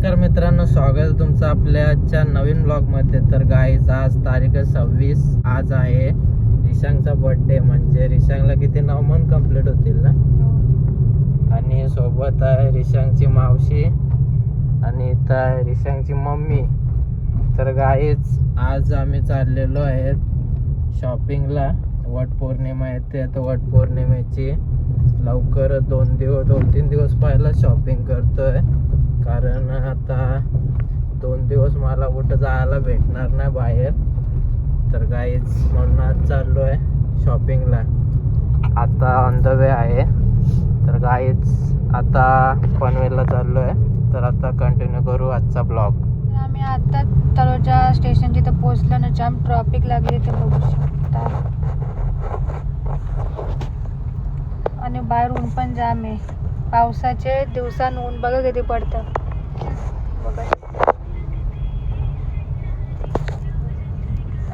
नमस्कार मित्रांनो, स्वागत आहे तुमचं आपल्याच्या नवीन ब्लॉग मध्ये. तर गाईज आज तारीख 26. आज आहे रिशांगचा बर्थडे. म्हणजे रिशांगला किती 9 मंथ कंप्लीट होतील ना. आणि सोबत आहे रिशांगची मावशी आणि इथं आहे रिशांगची मम्मी. तर गाईज आज आम्ही चाललेलो आहे शॉपिंगला. वटपौर्णिमा येते तर वटपौर्णिमेची लवकर 2-3 दिवस पहिला शॉपिंग करतोय. कारण आता 2 दिवस मला कुठं जायला भेटणार नाही बाहेर. तर गाईज म्हणून आज चाललो आहे शॉपिंगला. आता ऑन द वे आहे. तर गाईज आता पनवेलला चाललो आहे. तर आता कंटिन्यू करू आजचा ब्लॉग. आम्ही आता तळोजा स्टेशन जिथं पोहोचलो ना, जाम ट्रॉफिक लागली ते बघू शकता. आणि बाहेर ऊन पण जाम आहे. पावसाचे दिवसान ऊन बघा किती पडतं. बघा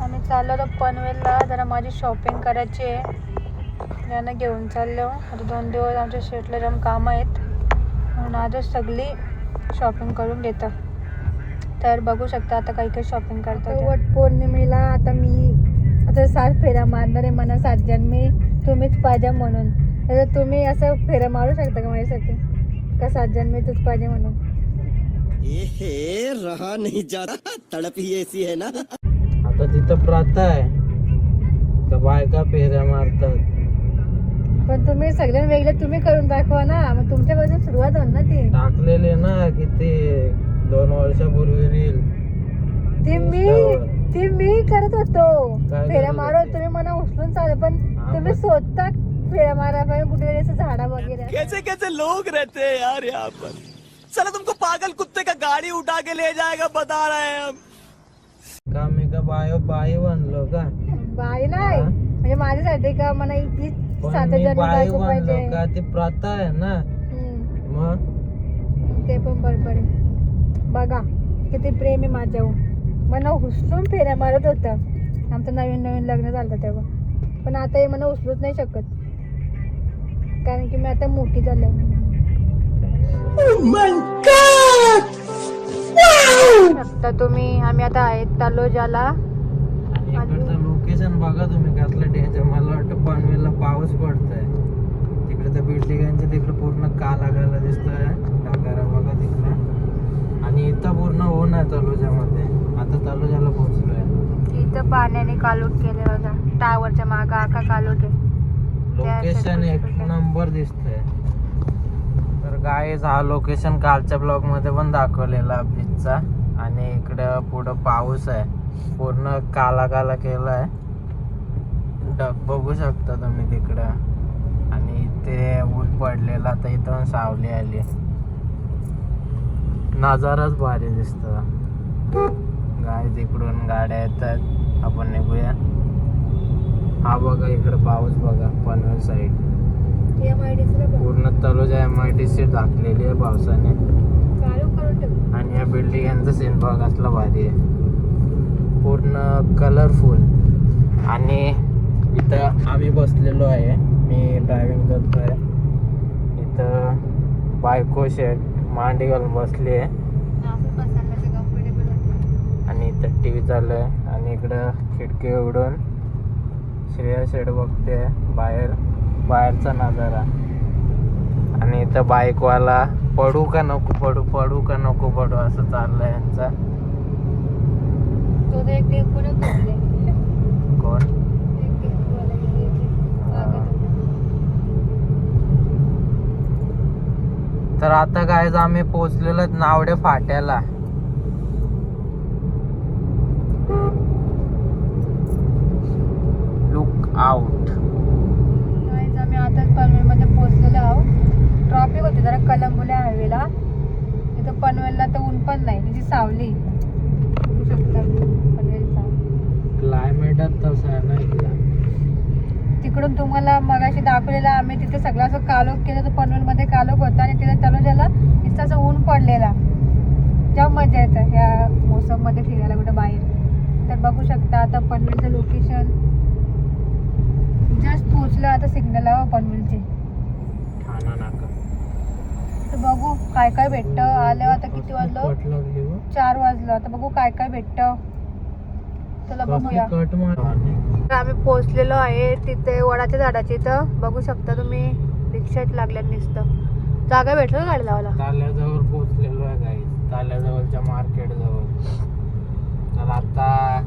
आम्ही चाललो तर पनवेलला जरा माझी शॉपिंग करायची आहे. यांना घेऊन चाललो. आता 2 दिवस आमच्या शेटला जाम कामं आहेत म्हणून आजच सगळी शॉपिंग करून घेतं. तर बघू शकता आता काही काही शॉपिंग करतो. वट पौर्णिमेला आता मी 7 फेऱ्या मारणार आहे. म्हणा 7 जन्मी तुम्हीच पाहिजे म्हणून. तर तुम्ही असं फेऱ्या मारू शकता का माझ्यासाठी, का 7 जन्मी तूच पाहिजे म्हणून. रहा नहीं जाता, तड़प ही ऐसी है ना. आता तिथं प्रथा आहे तर बायका फेऱ्या मारतात. पण तुम्ही सगळ्यांना वेगळं तुम्ही करून दाखवा ना, मग तुमच्यापासून सुरुवात होईल ना. ती टाकलेले ना किती 2 वर्षापूर्वी रील. ती मी करत होतो. काय फेऱ्या करत मारो होते? तुम्ही मला उचलून चालेल, पण तुम्ही स्वतः फेऱ्या मारा पाहिजे कुठे असं झाडा वगैरे. कैसे कैसे लोग रहते हैं यार यहाँ पर. चलो तुमको पागल कुत्ते का गाड़ी उठा के ले जाएगा, बता रहे हैं हम. का मी का बाई बनलो का? बाई नाही हा? म्हणजे माझ्यासाठी का मला इतकी पण 7 मी जण बाई बायको बनलो पाहिजे. का? ती प्रथा आहे ना. मग ते पण बरोबर आहे. बघा किती प्रेम आहे माझ्यावर. मला उचलून फेऱ्या मारत होतं. आमचं नवीन लग्न झालं तेव्हा. पण आता हे मला उचलूच नाही शकत कारण की मी आता मोठी झाले. आता तुम्ही आम्ही आता आहेत तलोजाला. आणि इकडचं लोकेशन बघा तुम्ही कसलं डेंजर. मला वाटतं पनवेलला पाऊस पडतोय. तिकडे त्या बिल्डिंगांच्या तिकडे पूर्ण काला दिसतोय. ढगारा बघा तिकडे. आणि इथं पूर्ण ऊन आहे तलोजामध्ये. आता तलोजाला पोहोचलोय. इथं पाण्याने कालोट केले बघा. टावरच्या मागं आका कालोट आहे. लोकेशन एक नंबर दिसतंय. तर गाईज हा लोकेशन कालच्या ब्लॉग मध्ये पण दाखवलेला बीचचा. आणि इकडं पुढं पाऊस आहे. पूर्ण काला केलाय. ढग बघू शकता तुम्ही तिकडं. आणि इथे ऊन पडलेला. तर इथं सावली आली. नजाराच भारी दिसतो. गाईज इकडून गाड्या येतात. आपण निघूया. हा बघा इकडे पाऊस बघा. पनवेल साईड पूर्ण तलोजा MIDC झाकलेली आहे पावसाने. आणि या बिल्डिंग यांचा सीन बघा असला भारी आहे. पूर्ण कलरफुल. आणि इथं आम्ही बसलेलो आहे. मी ड्रायव्हिंग करतोय. इथं बायको शेट मांडी घालून बसली आहे. आणि इथं TV चालू आहे. आणि इकडं खिडकी उघडून श्रेया शेड बघते बाहेरचा नजारा. आणि इथं बाईकवाला पडू का नको असं चाललंय यांचा. कोण? तर आता काय आम्ही पोहोचलेलो नावडे फाट्याला. Look out. आम्ही आताच पनवेलमध्ये पोहोचलेलो आहोत. ट्रॉफिक होती जरा कलंबुल्या हायवेला. इथं पनवेलला तर ऊन पण नाही, तिची सावली बघू शकता. पनवेलचा क्लायमेटच तसं आहे ना इथला. तिकडून तुम्हाला मगाशी दाखवलेला आम्ही तिथे सगळं असं कालोख केलं. तर पनवेलमध्ये कालोख होता आणि तिथे तलोजाला नुसतं असं ऊन पडलेला. जाम मजा येतं ह्या मोसममध्ये फिरायला कुठं बाहेर. तर बघू शकता आता पनवेलचं लोकेशन. जस्ट पोहोचलं आता सिग्नल आहे पनवेलचे. ठाणा नाका. तर बघू काय काय भेटतं. आल्यावर आता किती वाजलं? कट लागली हो. 4 वाजलं. आता बघू काय काय भेटतं. चला बघूया. कट मार. तर आम्ही पोहोचलेलो आहे तिथे वडाच्या झाडाची. इथं बघू शकता तुम्ही रिक्षात लागल्या नुसतं. जागा भेटलं गाडी लावायला. ताल्याजवळ पोहोचलेलो आहे गाईस. ताल्याजवळच्या मार्केट जवळ. तर आता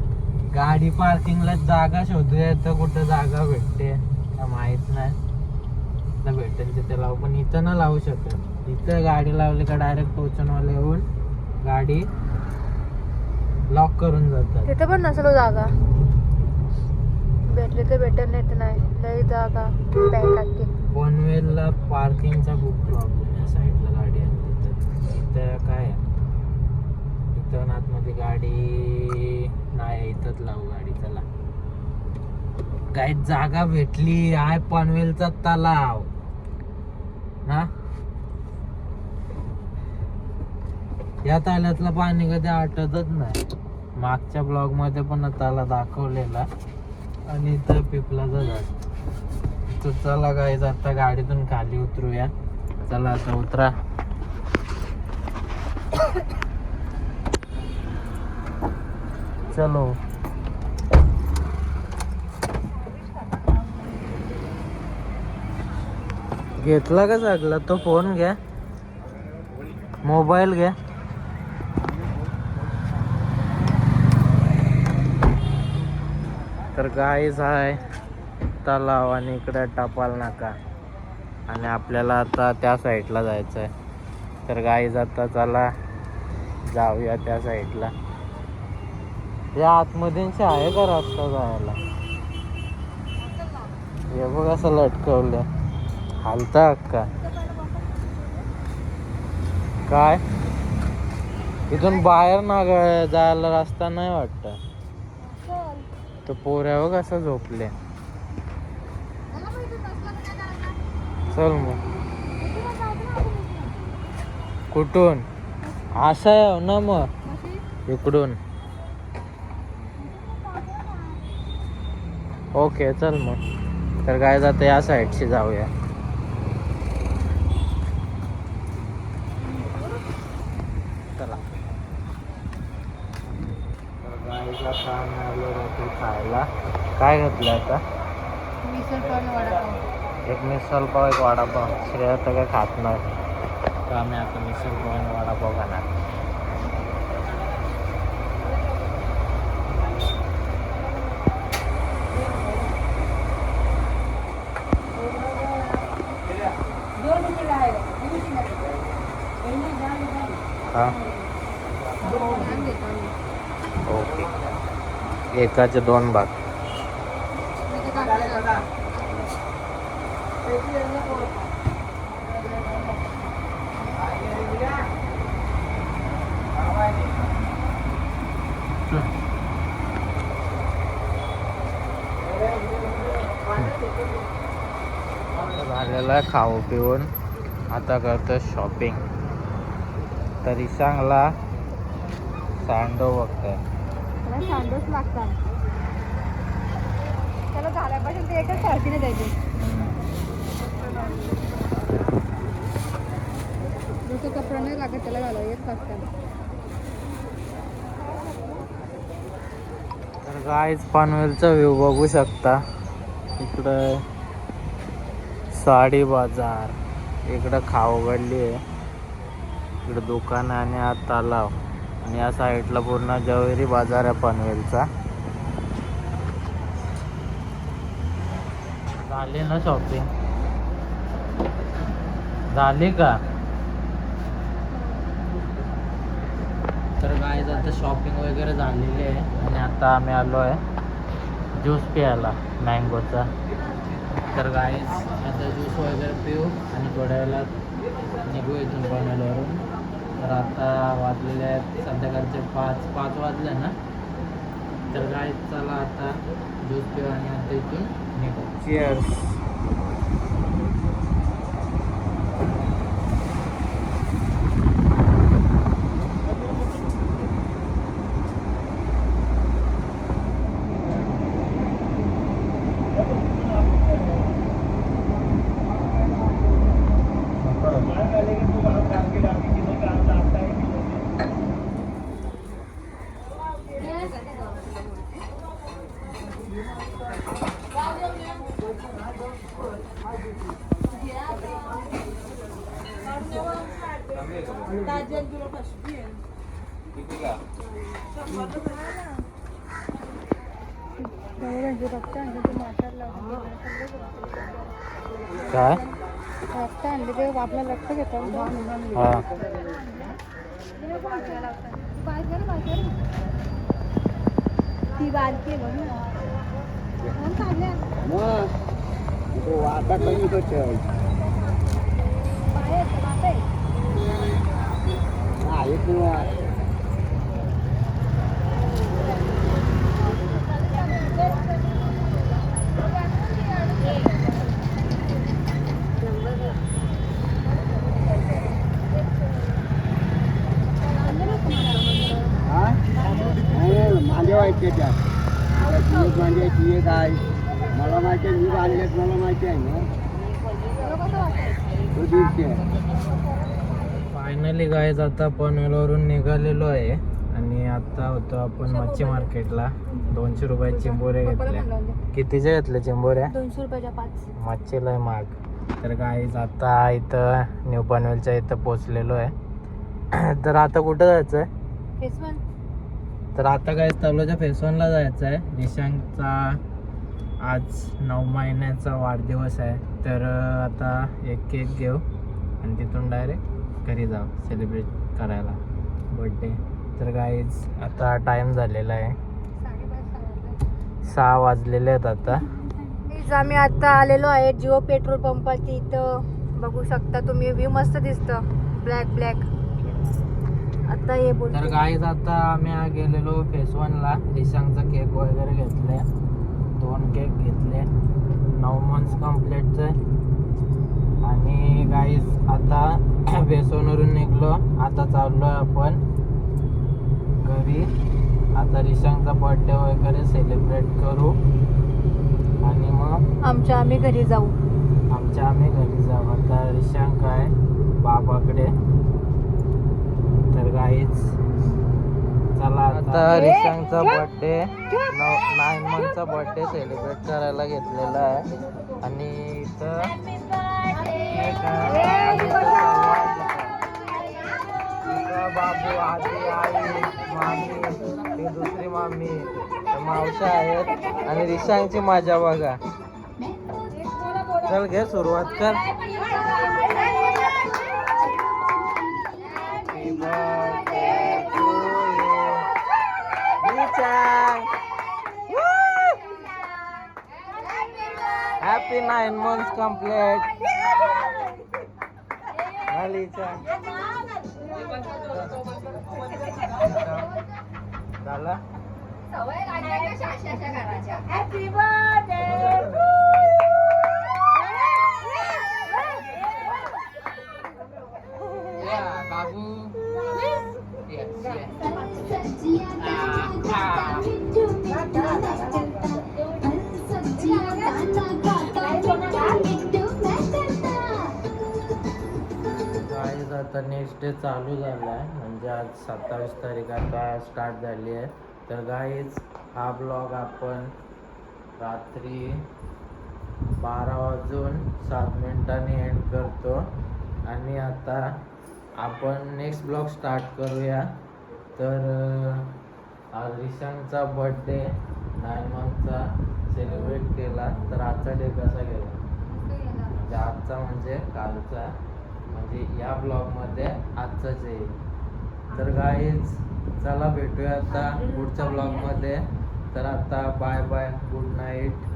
गाडी पार्किंगला जागा शोधूया. तर कुठं जागा भेटते का माहित नाही. आता भेटेल तिथे लावू, पण इथं ना लावू शकत. इथं गाडी लावली का डायरेक्ट टोचनवाले येऊन गाडी लॉक करून जातात. तिथे पण नसेल हो जागा. भेटले तर भेटेल, नाही तर नाही. लई जागा टाकी. पनवेलला पार्किंगचा खूप प्रॉब्लेम आहे. साईडला गाडी आहे तिथं काय आहे? इथं आतमध्ये गाडी नाही. इथंच लावू गाडी. चला काही जागा भेटली आहे. पनवेलचा तलाव ना. या तलावातलं पाणी कधी आटतच नाही. मागच्या ब्लॉग मध्ये पण तला दाखवलेला. आणि इथं पिपलाचं झाड. तर चला गाईज आता गाडीतून खाली उतरूया. चला आता उतरा. चलो घेतला का सगळा? तो फोन घ्या, मोबाईल घ्या. तर गाईज आहे तलाव आणि इकडे टपाल नाका. आणि आपल्याला आता त्या साईडला जायचं आहे. तर गाईज आता चला जाऊया त्या साईडला. या आतमध्ये आहे का रस्ता जायला? हे बघ असं लटकवलं. हालता का काय? इथून बाहेर ना जायला रस्ता नाही वाटत. तर पोऱ्यावर कसं झोपले. चल मग. कुठून? असं आहे ना मग इकडून. ओके चल मग. तर काय जातं या साईडशी जाऊया. चला. तर गाईला काम आलं रात्री खायला. काय घेतलं आता? मिसळ पाव वडापाव. एक मिसळ पाव, एक वडापाव. श्रेया तर काय खात नाही. तर आम्ही आता मिसळ पाव आणि वडापाव खाणार. हा ओके. एकाचे 2 भाग. झालेलं आहे खाऊ पिऊन. आता करतो शॉपिंग. तर ईशांगला सँडो बघतोय. त्याला सँडोच लागतात. त्याला झाल्यापासून ते एकच सारखीने द्यायचे. दुसरं कपडा नाही लागत त्याला घालावं. एक लागतात. तर गाईज पनवेलचा व्ह्यू बघू शकता. इकडं साडी बाजार, इकडं खाऊ गल्ली आहे, इकडं दुकान आणि हा तलाव. आणि या साईडला पूर्ण जवेरी बाजार आहे पनवेलचा. झाली ना शॉपिंग? झाली का? तर गाईज आता शॉपिंग वगैरे झालेली आहे. आणि आता आम्ही आलो आहे ज्यूस प्यायला मँगोचा. तर गाईज आता ज्यूस वगैरे पिऊ आणि थोड्या वेळात निघू इथून पनवेलवरून. तर आता वाजलेले आहेत संध्याकाळचे 5 वाजले ना. तर गाईज चला आता ज्यूस पिऊ आणि आता इथून निघू. चिअर्स. काय रक्त आणले ते आपलं रक्त घेतात हा ती बारकी बघ आता कमी करते मांडे व्हायचे त्यात मांड्याची एक आहे मला माहिती आहे मी बांधलेत मला माहिती आहे ना तो दिवशी फायनली गाईज आता पनवेलवरून निघालेलो आहे आणि आता होतो आपण मच्छी मार्केटला 200 रुपये चिंबोरे घेतल्या कितीचे घेतले चिंबोऱ्या 200 रुपयाच्या 5 मच्छीला माग तर गाईज आता इथं न्यू पनवेलच्या इथं पोचलेलो आहे तर आता कुठं जायचं आहे तर आता काय तबलाच्या फेस 1 ला जायचं आहे रिशांगचा आज 9 महिन्याचा वाढदिवस आहे तर आता एक केक घेऊ आणि तिथून डायरेक्ट घरी जाऊ सेलिब्रेट करायला बर्थडे तर गाईज आता टाइम झालेला आहे 6 वाजलेले आहेत आता आम्ही आता आलेलो आहे जिओ पेट्रोल पंपाची इथं बघू शकता तुम्ही व्ह्यू मस्त दिसतं ब्लॅक ब्लॅक आता हे बोल तर गाईज आता आम्ही गेलेलो फेस 1 ला रिशांगचा केक वगैरे घेतले 2 केक घेतले 9 मंथ्स कम्प्लीटचे आणि गाईज आता फेस 1 वरून निघलो आता चाललो आपण घरी आता रिशांगचा बर्थडे वगैरे सेलिब्रेट करू आणि मग आम्ही घरी जाऊ आम्ही घरी जाऊ आता रिशांग आहे बाबाकडे तर गाईज चला आता रिशांगचा बर्थडे 9 मंथचा बर्थडे सेलिब्रेट करायला घेतलेला आहे आणि इथं केक आहे आणि इथं बाबू आजी आई मामी ती दुसरी मामी मावशा आहेत आणि रिशांगची मजा बघा चल घे सुरुवात कर Happy 9 months complete. झाला हॅपी बर्थडे बाबू आता नेक्स्ट डे चालू झाला आहे म्हणजे आज 27 तारीख आता स्टार्ट झाली आहे तर गाईज हा ब्लॉग आपण रात्री 12 वाजून 7 मिनिटांनी एंड करतो आणि आता आपण नेक्स्ट ब्लॉग स्टार्ट करूया तर आज रिशांगचा बर्थडे 9 मंथचा सेलिब्रेट केला तर आजचा डे कसा गेला म्हणजे आजचा म्हणजे कालचा म्हणजे या ब्लॉगमध्ये आजचाच येईल तर गाईज चला भेटूया आता पुढच्या ब्लॉगमध्ये तर आता बाय बाय गुड नाईट